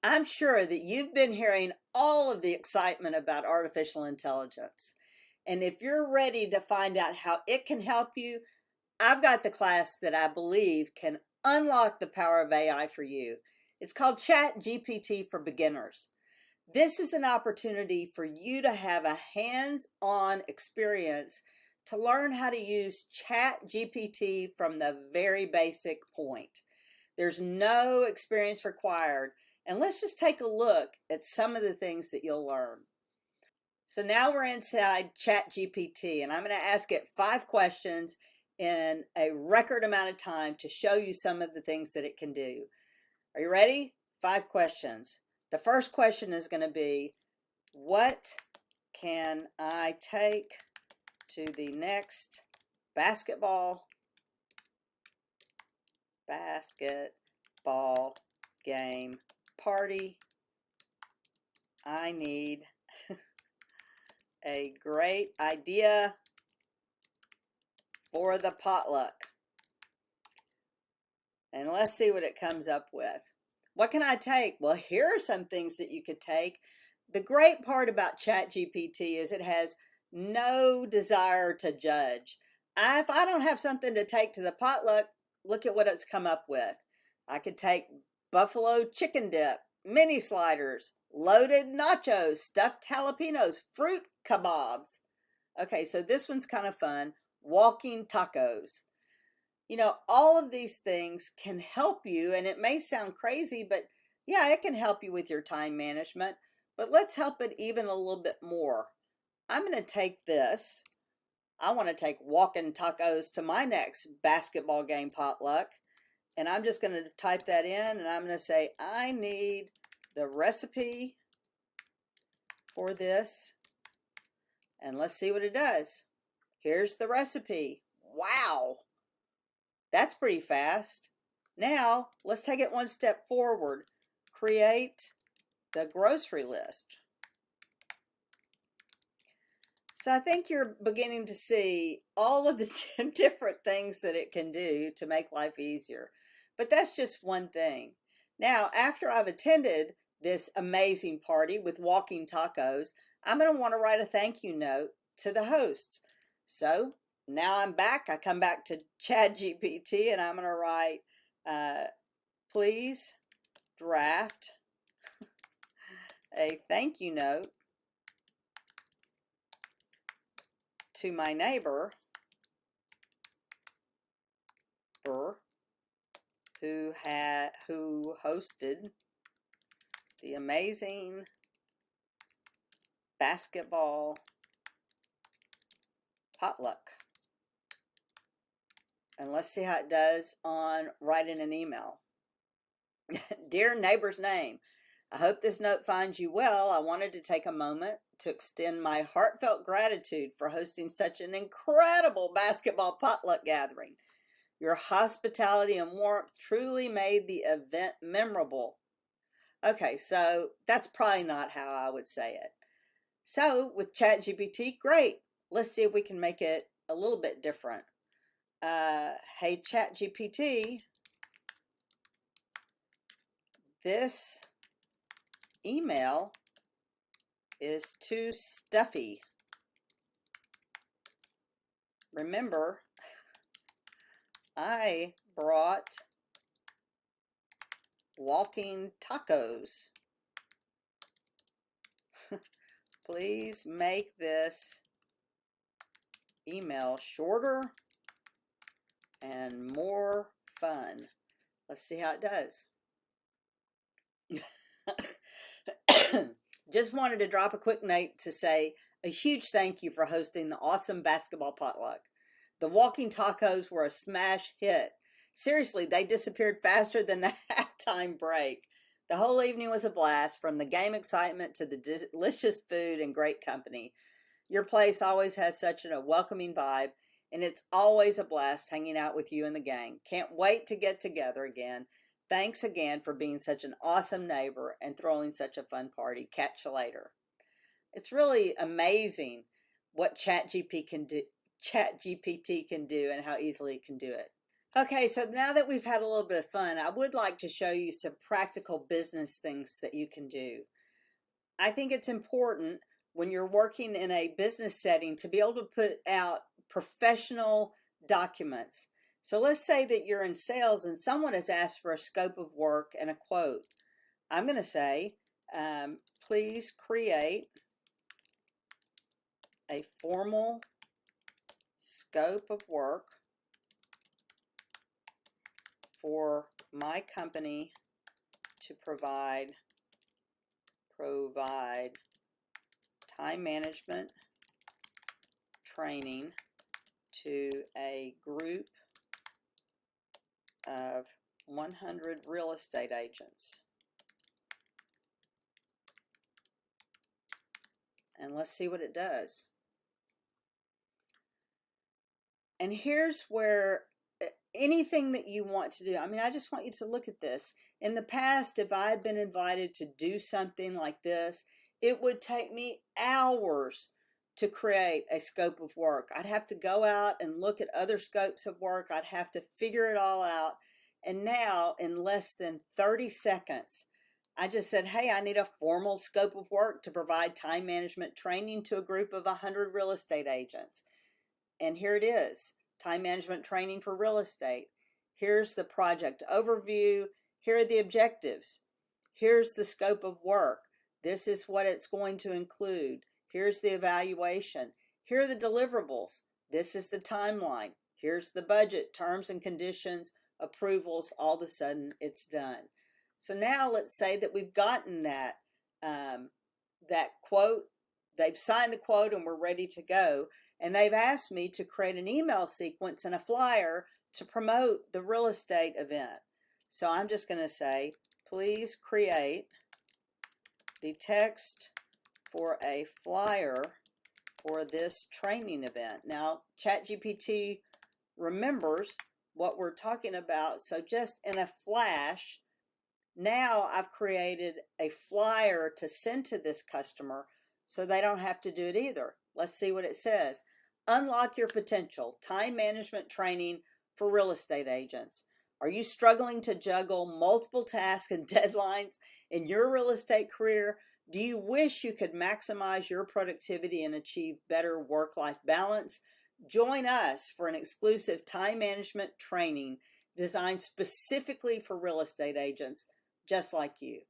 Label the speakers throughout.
Speaker 1: I'm sure that you've been hearing all of the excitement about artificial intelligence. And if you're ready to find out how it can help you, I've got the class that I believe can unlock the power of AI for you. It's called ChatGPT for Beginners. This is an opportunity for you to have a hands-on experience to learn how to use ChatGPT from the very basic point. There's no experience required. And let's just take a look at some of the things that you'll learn. So now we're inside ChatGPT, and I'm going to ask it 5 questions in a record amount of time to show you some of the things that it can do. Are you ready? 5 questions. The first question is going to be, what can I take to the next basketball game party? I need a great idea for the potluck. And let's see what it comes up with. What can I take? Well, here are some things that you could take. The great part about ChatGPT is it has no desire to judge. If I don't have something to take to the potluck, look at what it's come up with. I could take buffalo chicken dip, mini sliders, loaded nachos, stuffed jalapenos, fruit kebabs. Okay, so this one's kind of fun. Walking tacos. You know, all of these things can help you, and it may sound crazy, but yeah, it can help you with your time management. But let's help it even a little bit more. I'm going to take this. I want to take walking tacos to my next basketball game potluck. And I'm just going to type that in, and I'm going to say, I need the recipe for this. And let's see what it does. Here's the recipe. Wow. That's pretty fast. Now, let's take it one step forward. Create the grocery list. So I think you're beginning to see all of the different things that it can do to make life easier. But that's just one thing. Now, after I've attended this amazing party with walking tacos, I'm going to want to write a thank you note to the hosts. So now I'm back. I come back to ChatGPT and I'm going to write, please draft a thank you note to my neighbor who hosted the amazing basketball potluck. And let's see how it does on writing an email. Dear neighbor's name, I hope this note finds you well. I wanted to take a moment to extend my heartfelt gratitude for hosting such an incredible basketball potluck gathering. Your hospitality and warmth truly made the event memorable. Okay, so that's probably not how I would say it. So with ChatGPT, great. Let's see if we can make it a little bit different. Hey ChatGPT, this email is too stuffy. Remember, I brought walking tacos. Please make this email shorter and more fun. Let's see how it does. Just wanted to drop a quick note to say a huge thank you for hosting the awesome basketball potluck. The walking tacos were a smash hit. Seriously, they disappeared faster than the halftime break. The whole evening was a blast, from the game excitement to the delicious food and great company. Your place always has such a welcoming vibe, and it's always a blast hanging out with you and the gang. Can't wait to get together again. Thanks again for being such an awesome neighbor and throwing such a fun party. Catch you later. It's really amazing what ChatGPT can do and how easily it can do it. Okay, so now that we've had a little bit of fun, I would like to show you some practical business things that you can do. I think it's important when you're working in a business setting to be able to put out professional documents. So let's say that you're in sales and someone has asked for a scope of work and a quote. I'm going to say, please create a formal scope of work for my company to provide time management training to a group of 100 real estate agents. And let's see what it does. And here's where anything that you want to do, I mean, I just want you to look at this. In the past, if I had been invited to do something like this, it would take me hours to create a scope of work. I'd have to go out and look at other scopes of work. I'd have to figure it all out. And now, in less than 30 seconds, I just said, hey, I need a formal scope of work to provide time management training to a group of 100 real estate agents. And here it is, time management training for real estate. Here's the project overview. Here are the objectives. Here's the scope of work. This is what it's going to include. Here's the evaluation. Here are the deliverables. This is the timeline. Here's the budget, terms and conditions, approvals. All of a sudden, it's done. So now let's say that we've gotten that quote. They've signed the quote and we're ready to go. And they've asked me to create an email sequence and a flyer to promote the real estate event. So I'm just going to say, please create the text for a flyer for this training event. Now, ChatGPT remembers what we're talking about. So just in a flash, now I've created a flyer to send to this customer so they don't have to do it either. Let's see what it says. Unlock your potential, time management training for real estate agents. Are you struggling to juggle multiple tasks and deadlines in your real estate career? Do you wish you could maximize your productivity and achieve better work-life balance? Join us for an exclusive time management training designed specifically for real estate agents just like you.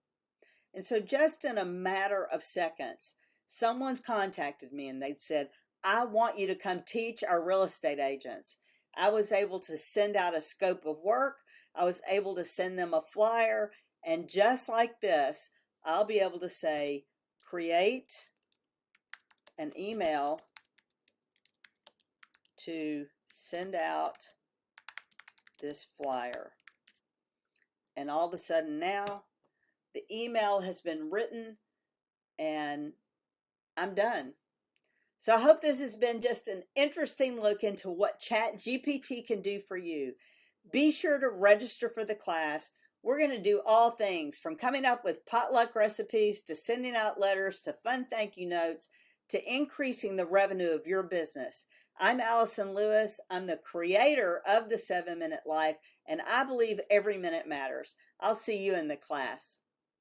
Speaker 1: And so just in a matter of seconds, someone's contacted me and they've said, I want you to come teach our real estate agents. I was able to send out a scope of work. I was able to send them a flyer. And just like this, I'll be able to say, create an email to send out this flyer. And all of a sudden now, the email has been written and I'm done. So I hope this has been just an interesting look into what ChatGPT can do for you. Be sure to register for the class. We're going to do all things from coming up with potluck recipes to sending out letters to fun thank you notes to increasing the revenue of your business. I'm Allison Lewis. I'm the creator of the 7-Minute Life, and I believe every minute matters. I'll see you in the class.